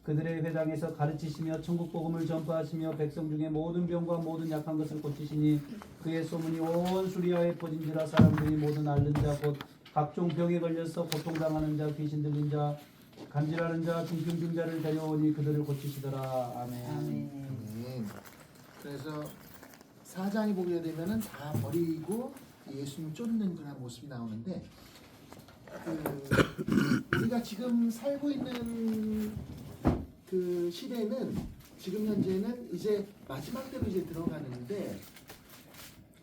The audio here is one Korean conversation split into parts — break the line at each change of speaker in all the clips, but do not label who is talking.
그들의 회당에서 가르치시며 천국 복음을 전파하시며 백성 중에 모든 병과 모든 약한 것을 고치시니 그의 소문이 온 수리아에 퍼진지라. 사람들이 모든 앓는 자 곧 각종 병에 걸려서 고통당하는 자, 귀신 들린 자, 간질하는 자, 중풍병 자를 데려오니 그들을 고치시더라. 아멘.
아멘. 그래서 4장에 보게 되면은 다 버리고 예수님 쫓는 그런 모습이 나오는데, 우리가 지금 살고 있는 그 시대는 지금 현재는 이제 마지막 때로 이제 들어가는데,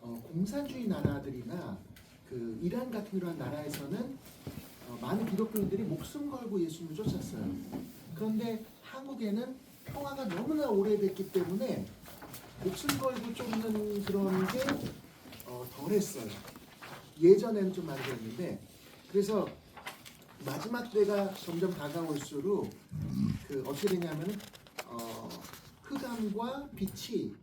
공산주의 나라들이나 그 이란 같은 그런 나라에서는 많은 기독교인들이 목숨 걸고 예수님을 쫓았어요. 그런데 한국에는 평화가 너무나 오래됐기 때문에 목숨 걸고 쫓는 그런 게 덜했어요. 예전에는 좀 많이 그랬는데, 그래서 마지막 때가 점점 다가올수록 어떻게 되냐면은 흑암과 빛이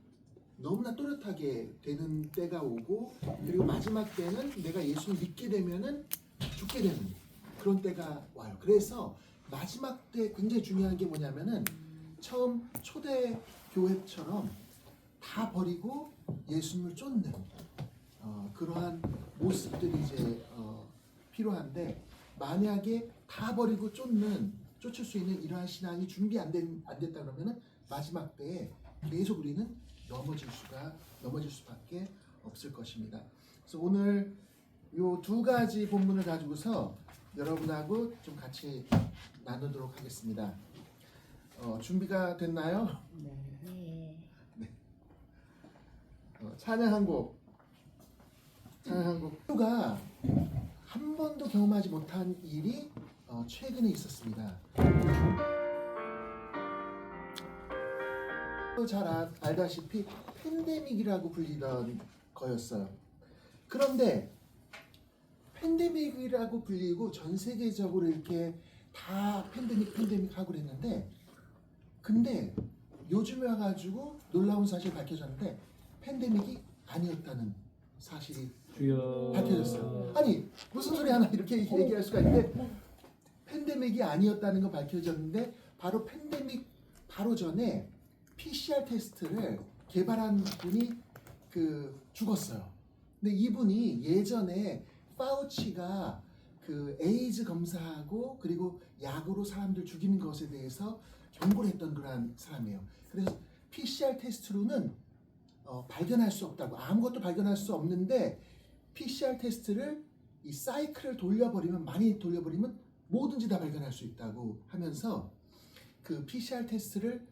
너무나 또렷하게 되는 때가 오고, 그리고 마지막 때는 내가 예수를 믿게 되면은 죽게 되는 그런 때가 와요. 그래서 마지막 때 굉장히 중요한 게 뭐냐면은 처음 초대 교회처럼 다 버리고 예수님을 쫓는 그러한 모습들이 이제 필요한데, 만약에 다 버리고 쫓을 수 있는 이러한 신앙이 준비 안 됐다 그러면은 마지막 때에 계속 우리는 넘어질 수밖에 없을 것입니다. 그래서 오늘 요 두 가지 본문을 가지고서 여러분하고 좀 같이 나누도록 하겠습니다. 준비가 됐나요? 네. 찬양 한 곡. 가 한 번도 경험하지 못한 일이 최근에 있었습니다. 잘 알다시피 팬데믹이라고 불리던 거였어요. 그런데 팬데믹이라고 불리고 전 세계적으로 이렇게 다 팬데믹 하고 그랬는데, 근데 요즘에 와가지고 놀라운 사실이 밝혀졌는데 팬데믹이 아니었다는 사실이 밝혀졌어요. 아니 무슨 소리 하나 이렇게 얘기할 수가 있는데, 팬데믹이 아니었다는 거 밝혀졌는데, 바로 팬데믹 바로 전에 PCR 테스트를 개발한 분이 죽었어요. 근데 이분이 예전에 파우치가 에이즈 검사하고 그리고 약으로 사람들 죽이는 것에 대해서 경고를 했던 그런 사람이에요. 그래서 PCR 테스트로는 발견할 수 없다고, 아무것도 발견할 수 없는데 PCR 테스트를 이 사이클을 많이 돌려버리면 뭐든지 다 발견할 수 있다고 하면서 그 PCR 테스트를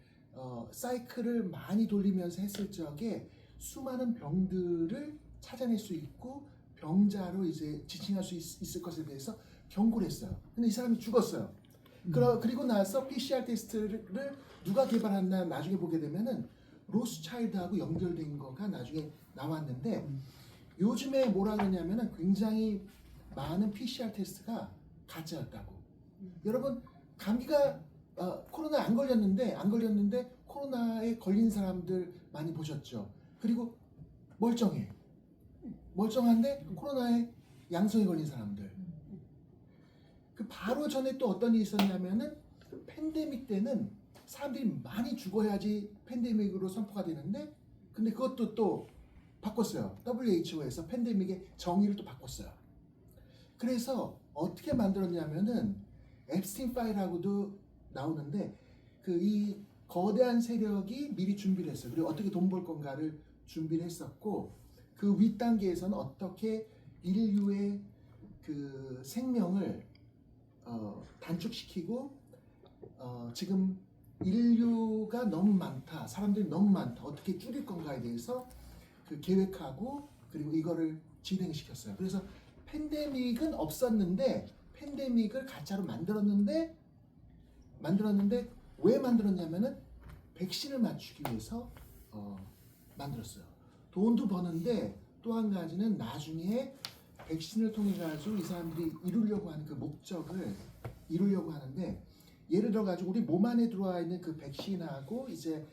사이클을 많이 돌리면서 했을 적에 수많은 병들을 찾아낼 수 있고 병자로 이제 지칭할 수 있을 것에 대해서 경고를 했어요. 근데 이 사람이 죽었어요. 그리고 나서 PCR 테스트를 누가 개발했나 나중에 보게 되면은 로스차일드하고 연결된 거가 나중에 나왔는데, 요즘에 뭐라 그러냐면은 굉장히 많은 PCR 테스트가 가짜였다고. 여러분 감기가 코로나 안 걸렸는데 코로나에 걸린 사람들 많이 보셨죠? 그리고 멀쩡한데 코로나에 양성이 걸린 사람들. 바로 전에 또 어떤 일이 있었냐면은 팬데믹 때는 사람들이 많이 죽어야지 팬데믹으로 선포가 되는데, 근데 그것도 또 바꿨어요. WHO에서 팬데믹의 정의를 또 바꿨어요. 그래서 어떻게 만들었냐면은 앱스틴 파일하고도 나오는데, 이 거대한 세력이 미리 준비를 했어요. 그리고 어떻게 돈 벌 건가를 준비를 했었고, 그 윗단계에서는 어떻게 인류의 생명을 단축시키고, 지금 인류가 너무 많다, 사람들이 너무 많다, 어떻게 줄일 건가에 대해서 계획하고 그리고 이거를 진행시켰어요. 그래서 팬데믹은 없었는데 팬데믹을 가짜로 만들었는데 왜 만들었냐면은 백신을 맞추기 위해서 만들었어요. 돈도 버는데 또 한 가지는 나중에 백신을 통해 가지고 이 사람들이 이루려고 하는 그 목적을 이루려고 하는데, 예를 들어 가지고 우리 몸 안에 들어와 있는 그 백신하고 이제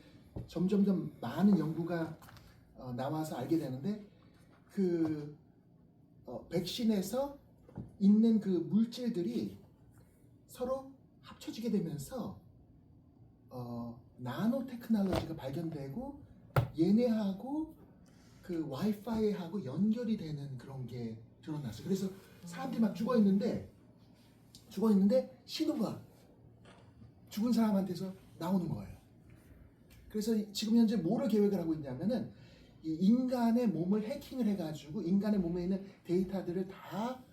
점점 많은 연구가 나와서 알게 되는데, 백신에서 있는 그 물질들이 서로 합쳐지게 되면서 나노 테크놀로지가 발견되고 얘네하고 그 와이파이하고 연결이 되는 그런 게 드러났어요. 그래서 사람들이 막 죽어 있는데 신호가 죽은 사람한테서 나오는 거예요. 그래서 지금 현재 뭐를 계획을 하고 있냐면은 이 인간의 몸을 해킹을 해가지고 인간의 몸에 있는 데이터들을 다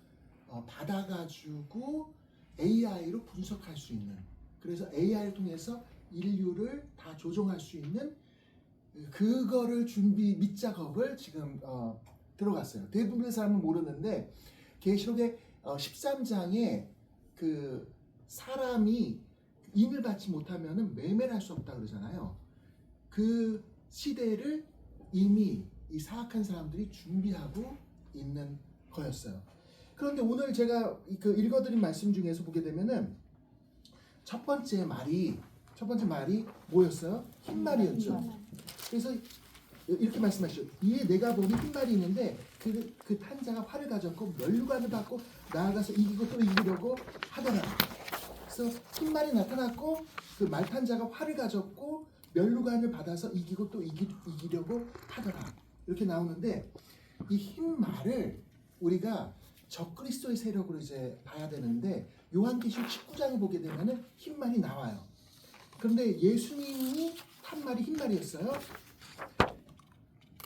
받아가지고 AI로 분석할 수 있는, 그래서 AI를 통해서 인류를 다 조종할 수 있는 그거를 준비 밑작업을 지금 들어갔어요. 대부분의 사람은 모르는데 계시록의 13장에 그 사람이 임을 받지 못하면은 매매를 할 수 없다 그러잖아요. 그 시대를 이미 이 사악한 사람들이 준비하고 있는 거였어요. 그런데 오늘 제가 그 읽어드린 말씀 중에서 보게 되면은 첫 번째 말이 뭐였어요? 흰말이었죠. 그래서 이렇게 말씀하시죠. 이에 내가 보니 흰말이 있는데 그 탄자가 활을 가졌고 면류관을 받고 나아가서 이기고 또 이기려고 하더라. 그래서 흰말이 나타났고 그 말탄자가 활을 가졌고 면류관을 받아서 이기고 또 이기려고 하더라. 이렇게 나오는데 이 흰말을 우리가 적그리스도의 세력으로 이제 봐야 되는데 요한계시록 19장에 보게 되면은 흰말이 나와요. 그런데 예수님이 탄 말이 흰말이었어요.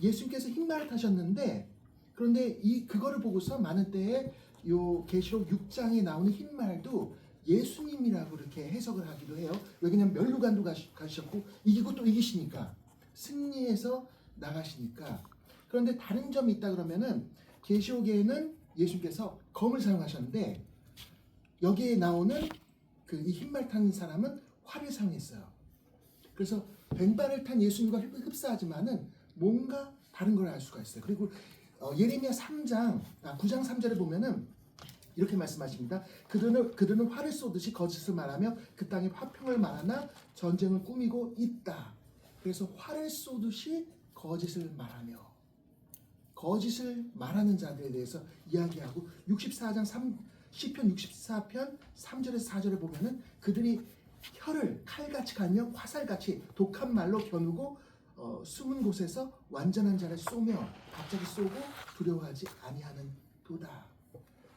예수님께서 흰말을 타셨는데 그런데 그거를 보고서 많은 때에 요 계시록 6장에 나오는 흰말도 예수님이라고 이렇게 해석을 하기도 해요. 왜냐면 면류관도 가셨고 이기고 또 이기시니까 승리해서 나가시니까. 그런데 다른 점이 있다 그러면은 계시록에는 예수님께서 검을 사용하셨는데 여기에 나오는 그 이 흰말 탄 사람은 활을 사용했어요. 그래서 뱅발을 탄 예수님과 흡사하지만은 뭔가 다른 걸 알 수가 있어요. 그리고 예레미야 9장 3절에 보면은 이렇게 말씀하십니다. 그들은 활을 쏘듯이 거짓을 말하며 그 땅에 화평을 말하나 전쟁을 꾸미고 있다. 그래서 활을 쏘듯이 거짓을 말하며 거짓을 말하는 자들에 대해서 이야기하고 64장 시편 64편 3절에서 4절에 보면은 그들이 혀를 칼같이 갈며 화살같이 독한 말로 겨누고 숨은 곳에서 완전한 자를 쏘며 갑자기 쏘고 두려워하지 아니하는 도다.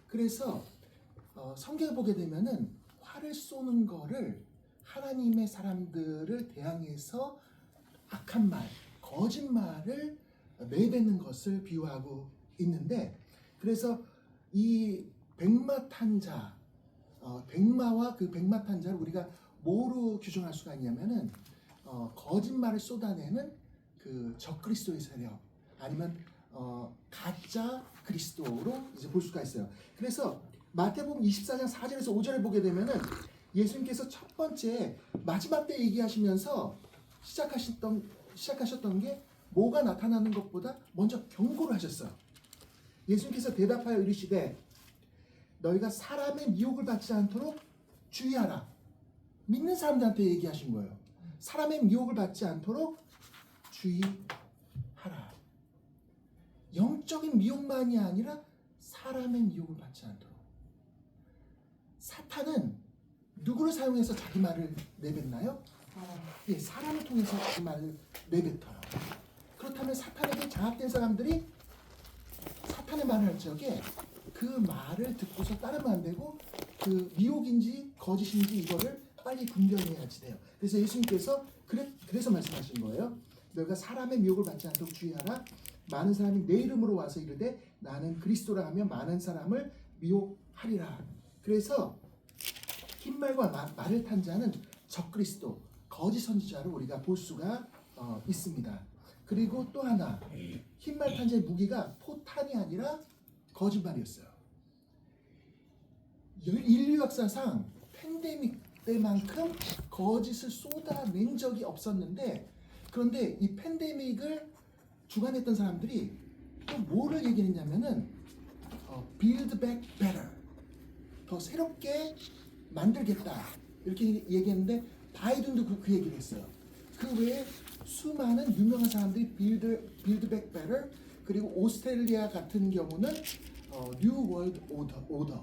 그래서 성경을 보게 되면은 활을 쏘는 거를 하나님의 사람들을 대항해서 악한 말, 거짓말을 내뱉는 것을 비유하고 있는데, 그래서 이 백마탄자, 백마와 그 백마탄자를 우리가 뭐로 규정할 수가 있냐면은 거짓말을 쏟아내는 그 적그리스도의 세력 아니면 가짜 그리스도로 이제 볼 수가 있어요. 그래서 마태복음 24장 4절에서 5절을 보게 되면은 예수님께서 첫 번째 마지막 때 얘기하시면서 시작하셨던 게 뭐가 나타나는 것보다 먼저 경고를 하셨어요. 예수님께서 대답하여 이르시되 너희가 사람의 미혹을 받지 않도록 주의하라. 믿는 사람들한테 얘기하신 거예요. 사람의 미혹을 받지 않도록 주의하라. 영적인 미혹만이 아니라 사람의 미혹을 받지 않도록. 사탄은 누구를 사용해서 자기 말을 내뱉나요? 예, 사람을 통해서 자기 말을 내뱉어요. 그렇다면 사탄에게 장악된 사람들이 사탄의 말을 할 적에 그 말을 듣고서 따르면 안 되고 그 미혹인지 거짓인지 이거를 빨리 분별해야지 돼요. 그래서 예수님께서 그래서 말씀하신 거예요. 너희가 사람의 미혹을 받지 않도록 주의하라. 많은 사람이 내 이름으로 와서 이르되 나는 그리스도라 하며 많은 사람을 미혹하리라. 그래서 흰말과 말을 탄 자는 적그리스도, 거짓 선지자로 우리가 볼 수가 있습니다. 그리고 또 하나, 흰말 탄 자의 무기가 포탄이 아니라 거짓말이었어요. 인류 역사상 팬데믹 때만큼 거짓을 쏟아낸 적이 없었는데, 그런데 이 팬데믹을 주관했던 사람들이 또 뭐를 얘기했냐면은 build back better, 더 새롭게 만들겠다 이렇게 얘기했는데 바이든도 그 얘기를 했어요. 그 외에 수많은 유명한 사람들이 build back better, 그리고 오스트레일리아 같은 경우는 new world order,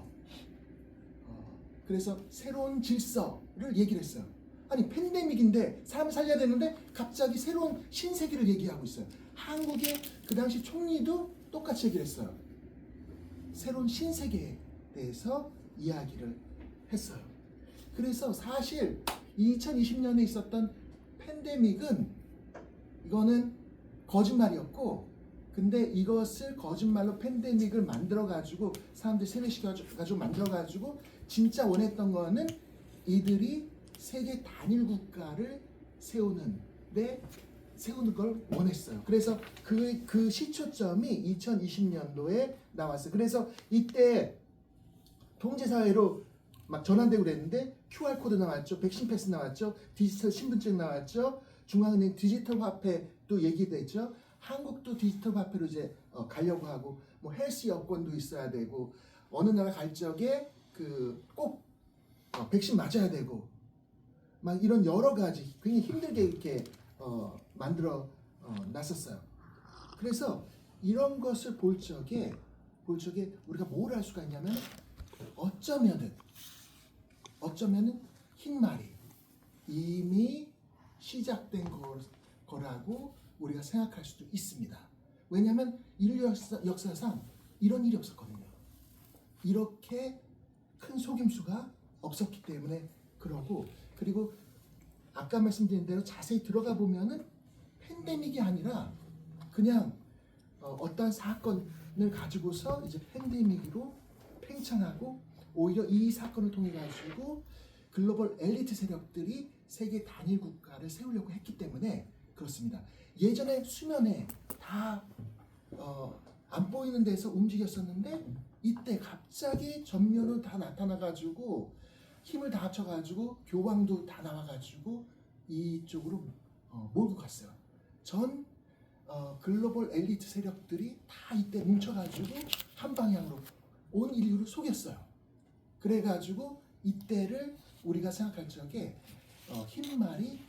그래서 새로운 질서를 얘기를 했어요. 아니 팬데믹인데 사람 살려야 되는데 갑자기 새로운 신세계를 얘기하고 있어요. 한국의 그 당시 총리도 똑같이 얘기를 했어요. 새로운 신세계에 대해서 이야기를 했어요. 그래서 사실 2020년에 있었던 팬데믹은 이거는 거짓말이었고, 근데 이것을 거짓말로 팬데믹을 만들어가지고 사람들 세뇌시켜가지고 만들어가지고 진짜 원했던 거는 이들이 세계 단일 국가를 세우는 걸 원했어요. 그래서 그 시초점이 2020년도에 나왔어요. 그래서 이때 통제사회로 막 전환되고 그랬는데 QR코드 나왔죠. 백신 패스 나왔죠. 디지털 신분증 나왔죠. 중앙은행 디지털 화폐도 얘기됐죠. 한국도 디지털 화폐로 이제 가려고 하고, 뭐 헬스 여권도 있어야 되고, 어느 나라 갈 적에 꼭 백신 맞아야 되고, 막 이런 여러 가지 굉장히 힘들게 이렇게 만들어 놨었어요. 그래서 이런 것을 볼 적에 우리가 뭘 할 수가 있냐면, 어쩌면은 흰말이 이미 시작된 거라고 우리가 생각할 수도 있습니다. 왜냐하면 인류 역사상 이런 일이 없었거든요. 이렇게 큰 속임수가 없었기 때문에 그러고, 그리고 아까 말씀드린 대로 자세히 들어가 보면은 팬데믹이 아니라 그냥 어떠한 사건을 가지고서 이제 팬데믹으로 팽창하고, 오히려 이 사건을 통해 가지고 글로벌 엘리트 세력들이 세계 단일 국가를 세우려고 했기 때문에 그렇습니다. 예전에 수면에 다 안 보이는 데서 움직였었는데, 이때 갑자기 전면으로 다 나타나가지고 힘을 다 합쳐가지고 교황도 다 나와가지고 이쪽으로 몰고 갔어요. 전 글로벌 엘리트 세력들이 다 이때 뭉쳐가지고 한 방향으로 온 인류를 속였어요. 그래가지고 이때를 우리가 생각할 적에 흰말이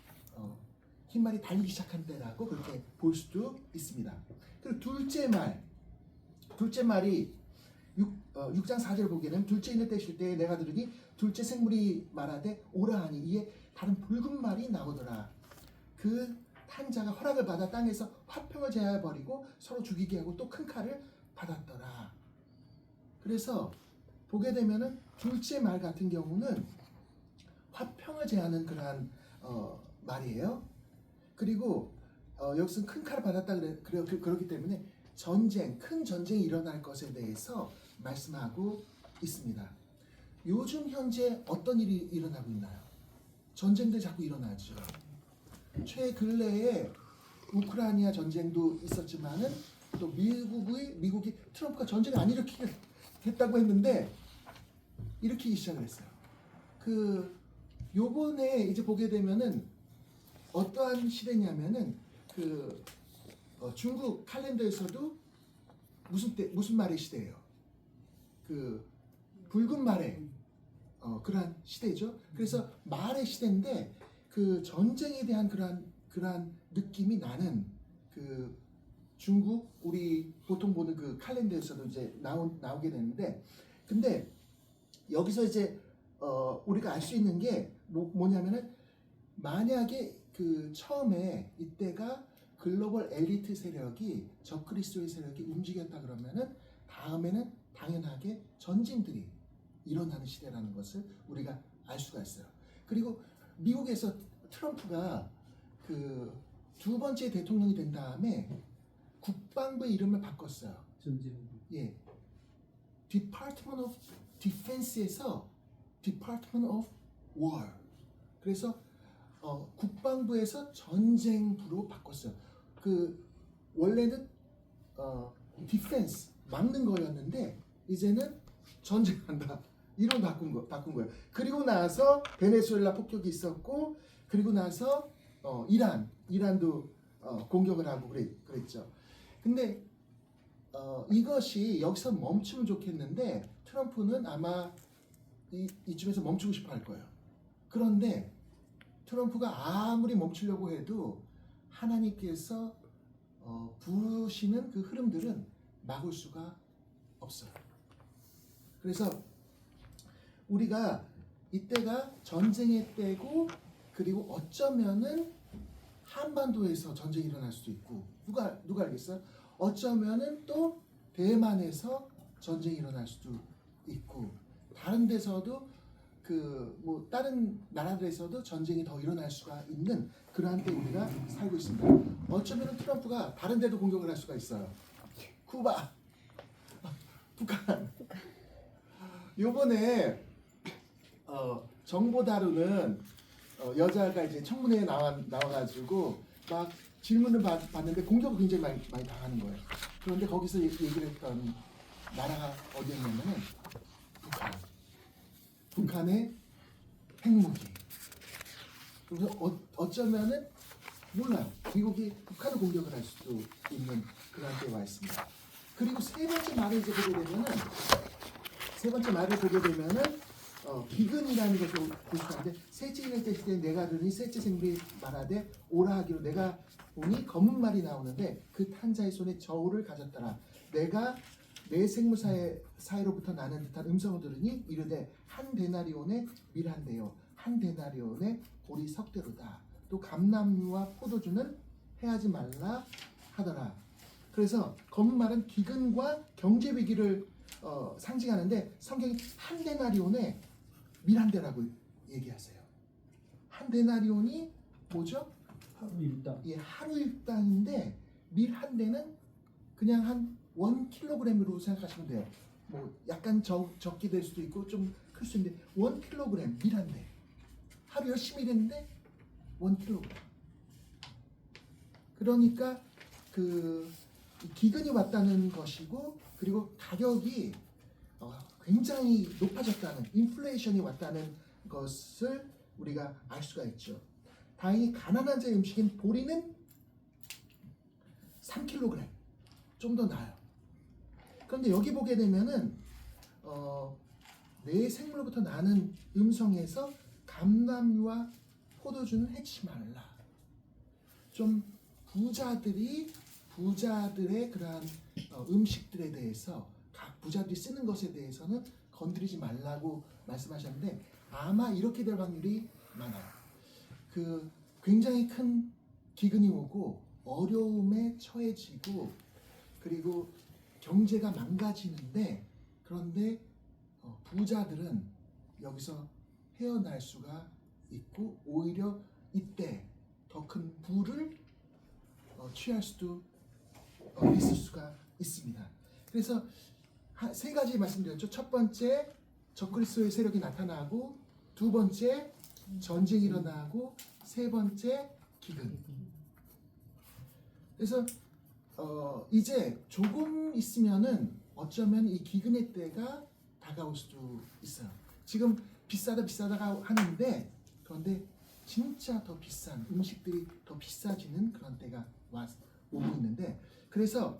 달리기 시작한 때라고 그렇게 볼 수도 있습니다. 그리고 둘째 말이 6장 4절 보기에는 둘째 인을 떼실 때에 내가 들으니 둘째 생물이 말하되 오라 하니 이에 다른 붉은 말이 나오더라. 그 탄자가 허락을 받아 땅에서 화평을 제하여 버리고 서로 죽이게 하고 또 큰 칼을 받았더라. 그래서 보게 되면은 둘째 말 같은 경우는 화평을 제하는 그러한 말이에요. 그리고 여기서 큰 칼을 받았다 그렇기 때문에 큰 전쟁이 일어날 것에 대해서 말씀하고 있습니다. 요즘 현재 어떤 일이 일어나고 있나요? 전쟁들이 자꾸 일어나죠. 최근래에 우크라이나 전쟁도 있었지만은 또 미국이 트럼프가 전쟁을 안 일으키겠다고 했는데 일으키기 시작을 했어요. 요번에 이제 보게 되면은 어떠한 시대냐면은 중국 칼렌더에서도 무슨 말의 시대예요? 붉은 말의 그러한 시대죠. 그래서 말의 시대인데 전쟁에 대한 그러한 느낌이 나는 중국 우리 보통 보는 칼렌더에서도 이제 나오게 되는데, 근데 여기서 이제 우리가 알 수 있는 게 뭐냐면은, 만약에 처음에 이때가 글로벌 엘리트 세력이 적그리스도의 세력이 움직였다 그러면은 다음에는 당연하게 전쟁들이 일어나는 시대라는 것을 우리가 알 수가 있어요. 그리고 미국에서 트럼프가 두 번째 대통령이 된 다음에 국방부의 이름을 바꿨어요.
전쟁부.
예, Department of Defense에서 Department of War. 그래서 국방부에서 전쟁부로 바꿨어요. 원래는 디펜스 막는 거였는데 이제는 전쟁한다 이런 바꾼 거예요. 그리고 나서 베네수엘라 폭격이 있었고, 그리고 나서 이란도 공격을 하고 그랬죠. 근데 이것이 여기서 멈추면 좋겠는데 트럼프는 아마 이쯤에서 멈추고 싶어 할 거예요. 그런데 트럼프가 아무리 멈추려고 해도 하나님께서 부으시는 그 흐름들은 막을 수가 없어요. 그래서 우리가 이때가 전쟁의 때고, 그리고 어쩌면은 한반도에서 전쟁이 일어날 수도 있고 누가 알겠어요? 어쩌면은 또 대만에서 전쟁이 일어날 수도 있고 다른 데서도 그 뭐 다른 나라들에서도 전쟁이 더 일어날 수가 있는 그러한 때 우리가 살고 있습니다. 어쩌면 트럼프가 다른 데도 공격을 할 수가 있어요. 쿠바, 북한. 요번에 정보 다루는 여자가 이제 청문회에 나와가지고 막 질문을 받는데 공격을 굉장히 많이 당하는 거예요. 그런데 거기서 얘기를 했던 나라가 어디였냐면은 북한의 핵무기. 그래서 어쩌면은 몰라요. 미국이 북한을 공격을 할 수도 있는 그런 때에 와 있습니다. 그리고 세 번째 말을 이제 보게 되면은 기근이라는 것을 보시는데 셋째 일을 때 내가 들으니 셋째 생물이 말하되 오라 하기로 내가 보니 검은 말이 나오는데 그 탄자의 손에 저울을 가졌더라. 내가 내 생물 사이로부터 나는 듯한 음성을 들으니 이르되 한 데나리온의 밀한대요 한 데나리온의 보리 석대로다. 또 감람류와 포도주는 해하지 말라 하더라. 그래서 검은 말은 기근과 경제 위기를 상징하는데 성경이 한 데나리온의 밀한대라고 얘기하세요. 한 데나리온이 뭐죠?
하루 일당.
예, 하루 일당인데 밀 한 대는 그냥 한 1kg으로 생각하시면 돼요. 뭐 약간 적게 될 수도 있고 좀 클 수 있는데 1kg 밀 한 대. 하루 열심히 일했는데 1kg. 그러니까 그 기근이 왔다는 것이고 그리고 가격이 굉장히 높아졌다는 인플레이션이 왔다는 것을 우리가 알 수가 있죠. 다행히 가난한 자의 음식인 보리는 3kg 좀 더 나아요. 그런데 여기 보게 되면은 내 생물로부터 나는 음성에서 감람류와 포도주는 해치지 말라. 좀 부자들의 그러한 음식들에 대해서 각 부자들이 쓰는 것에 대해서는 건드리지 말라고 말씀하셨는데 아마 이렇게 될 확률이 많아요. 그 굉장히 큰 기근이 오고 어려움에 처해지고 그리고 경제가 망가지는데 그런데 부자들은 여기서 헤어날 수가 있고 오히려 이때 더 큰 부를 취할 수도 있을 수가 있습니다. 그래서 세 가지 말씀드렸죠. 첫 번째 적그리스도의 세력이 나타나고 두 번째 전쟁이 일어나고 세 번째 기근. 그래서 이제 조금 있으면은 어쩌면 이 기근의 때가 다가올 수도 있어요. 지금 비싸다가 하는데 그런데 진짜 더 비싼 음식들이 더 비싸지는 그런 때가 오고 있는데 그래서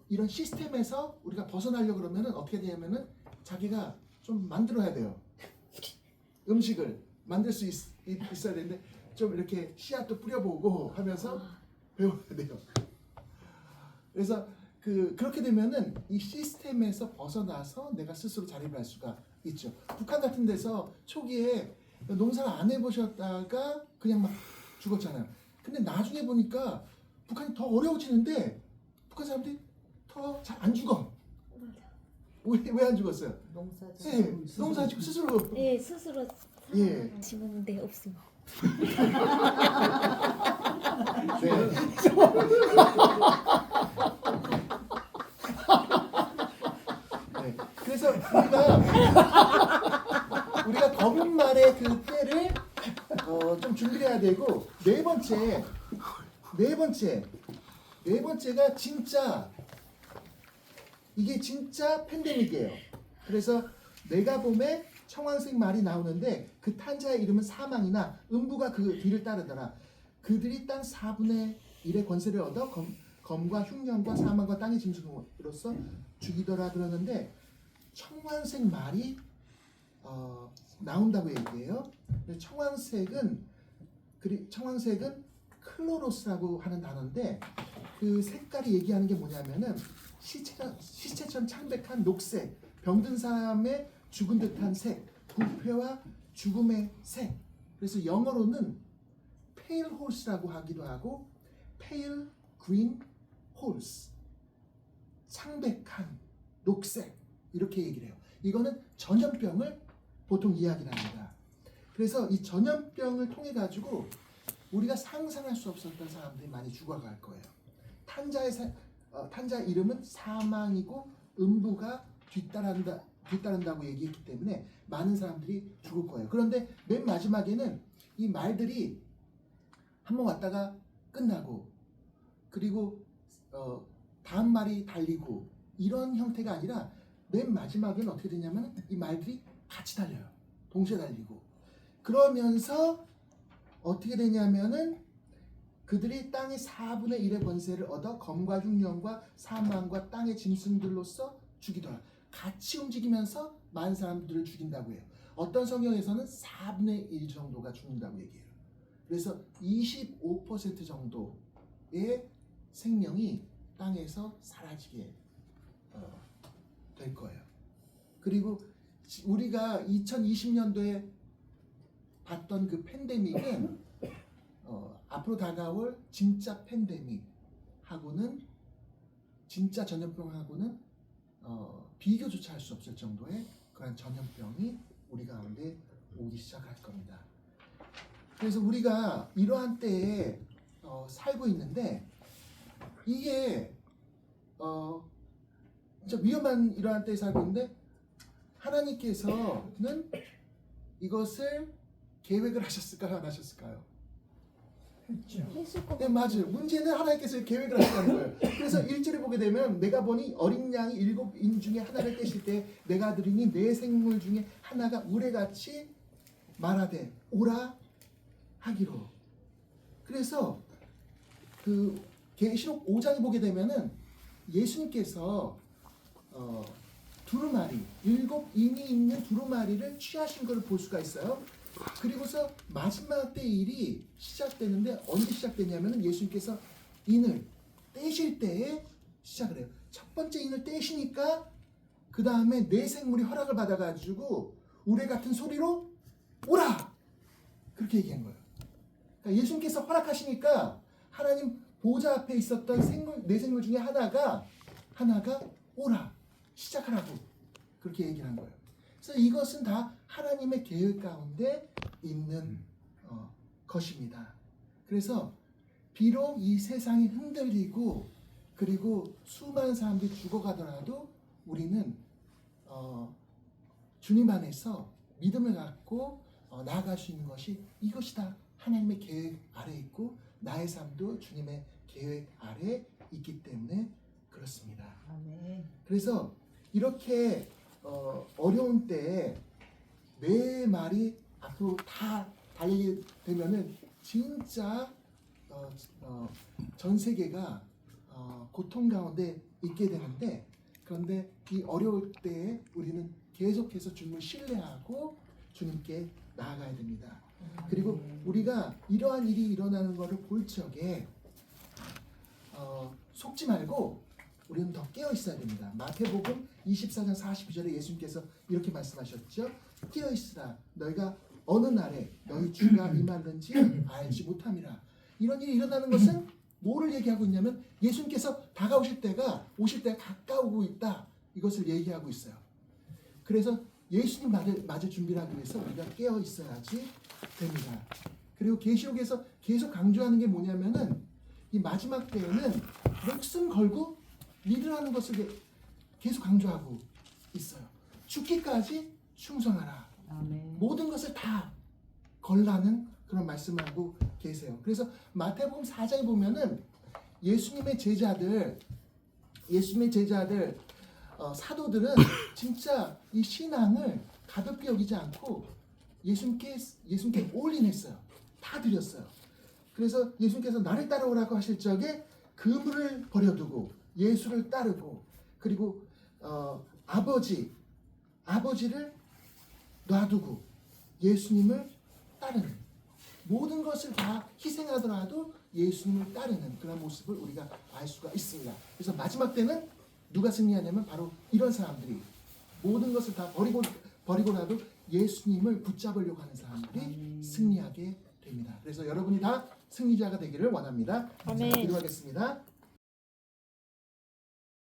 이런 시스템에서 우리가 벗어나려고 그러면은 어떻게 되냐면은 자기가 좀 만들어야 돼요. 음식을 만들 수 있어야 되는데 좀 이렇게 씨앗도 뿌려보고 하면서 배워야 돼요. 그래서 그렇게 되면은 이 시스템에서 벗어나서 내가 스스로 자립을 할 수가 있죠. 북한 같은 데서 초기에 농사를 안 해보셨다가 그냥 막 죽었잖아요. 근데 나중에 보니까 북한이 더 어려워지는데 북한 사람들이 더 잘 안 죽어. 왜 안 죽었어요? 농사 짓고 스스로.
네, 스스로
예.
지금 없습니다.
네. 네. 그래서 우리가 검은 말의 그 때를 좀 준비해야 되고 네 번째가 진짜 이게 진짜 팬데믹이에요. 그래서 메가봄에 청황색 말이 나오는데 그 탄자의 이름은 사망이나 음부가 그 뒤를 따르더라. 그들이 땅 4분의 1의 권세를 얻어 검과 흉년과 사망과 땅의 짐승으로서 죽이더라 그러는데 청황색 말이 나온다고 얘기해요. 청황색은 클로로스라고 하는 단어인데 그 색깔이 얘기하는 게 뭐냐면은 시체처럼 창백한 녹색, 병든 사람의 죽은 듯한 색, 부패와 죽음의 색. 그래서 영어로는 pale horse라고 하기도 하고 pale green horse, 창백한 녹색 이렇게 얘기를 해요. 이거는 전염병을 보통 이야기를 합니다. 그래서 이 전염병을 통해 가지고 우리가 상상할 수 없었던 사람들이 많이 죽어갈 거예요. 탄자 이름은 사망이고 음부가 뒤따른다고 얘기했기 때문에 많은 사람들이 죽을 거예요. 그런데 맨 마지막에는 이 말들이 한번 왔다가 끝나고 그리고 다음 말이 달리고 이런 형태가 아니라 맨 마지막에는 어떻게 되냐면 이 말들이 같이 달려요. 동시에 달리고 그러면서 어떻게 되냐면은 그들이 땅의 4분의 1의 권세를 얻어 검과 흉년과 사망과 땅의 짐승들로서 죽이더라. 같이 움직이면서 많은 사람들을 죽인다고 해요. 어떤 성경에서는 4분의 1 정도가 죽는다고 얘기해요. 그래서 25% 정도의 생명이 땅에서 사라지게 될 거예요. 그리고 우리가 2020년도에 봤던 그 팬데믹은 앞으로 다가올 진짜 팬데믹하고는 진짜 전염병하고는 비교조차 할 수 없을 정도의 그런 전염병이 우리 가운데 오기 시작할 겁니다. 그래서 우리가 이러한 때에 살고 있는데 이게 진짜 위험한 이러한 때에 살고 있는데 하나님께서는 이것을 계획을 하셨을까요? 안 하셨을까요?
했을 것
네,
같아요.
맞아요. 문제는 하나님께서 계획을 하셨다는 거예요. 그래서 1절에 보게 되면 내가 보니 어린 양이 7인 중에 하나를 떼실 때 내가 들으니 네 생물 중에 하나가 우레같이 말하되 오라 하기로. 그래서 그 계시록 5장에 보게 되면은 예수님께서 두루마리 7인이 있는 두루마리를 취하신 걸 볼 수가 있어요. 그리고서 마지막 때 일이 시작되는데 언제 시작되냐면은 예수님께서 인을 떼실 때에 시작을 해요. 첫 번째 인을 떼시니까 그 다음에 네 생물이 허락을 받아가지고 우레 같은 소리로 오라 그렇게 얘기한 거예요. 그러니까 예수님께서 허락하시니까 하나님 보좌 앞에 있었던 네 생물 중에 하나가 오라 시작하라고 그렇게 얘기를 한 거예요. 그래서 이것은 다 하나님의 계획 가운데 있는 것입니다. 그래서 비록 이 세상이 흔들리고 그리고 수많은 사람들이 죽어가더라도 우리는 주님 안에서 믿음을 갖고 나아갈 수 있는 것이 이것이 다 하나님의 계획 아래 있고 나의 삶도 주님의 계획 아래 있기 때문에 그렇습니다.
아멘.
그래서 이렇게 어려운 때에 내 말이 앞으로 다 달리게 되면은 진짜 전 세계가 고통 가운데 있게 되는데 그런데 이 어려울 때에 우리는 계속해서 주님을 신뢰하고 주님께 나아가야 됩니다. 그리고 우리가 이러한 일이 일어나는 것을 볼 적에 속지 말고 우리는 더 깨어 있어야 됩니다. 마태복음 24장 42절에 예수님께서 이렇게 말씀하셨죠. 깨어 있으라 너희가 어느 날에 너희 주가 임하는지 알지 못함이라. 이런 일이 일어나는 것은 뭐를 얘기하고 있냐면 예수님께서 오실 때가 가까우고 있다. 이것을 얘기하고 있어요. 그래서 예수님 맞을 준비를 하기 위해서 우리가 깨어 있어야지 됩니다. 그리고 계시록에서 계속 강조하는 게 뭐냐면은 이 마지막 때에는 목숨 걸고 일을 하는 것을 계속 강조하고 있어요. 죽기까지 충성하라.
아멘.
모든 것을 다 걸라는 그런 말씀을 하고 계세요. 그래서 마태복음 4장에 보면은 예수님의 제자들 사도들은 진짜 이 신앙을 가볍게 여기지 않고 예수님께 올인했어요. 다 드렸어요. 그래서 예수님께서 나를 따라오라고 하실 적에 그물을 버려두고 예수를 따르고 그리고 아버지를 놔두고 예수님을 따르는 모든 것을 다 희생하더라도 예수님을 따르는 그런 모습을 우리가 알 수가 있습니다. 그래서 마지막 때는 누가 승리하냐면 바로 이런 사람들이 모든 것을 다 버리고라도 예수님을 붙잡으려고 하는 사람들이 승리하게 됩니다. 그래서 여러분이 다 승리자가 되기를 원합니다. 자,
아멘.
기도하겠습니다.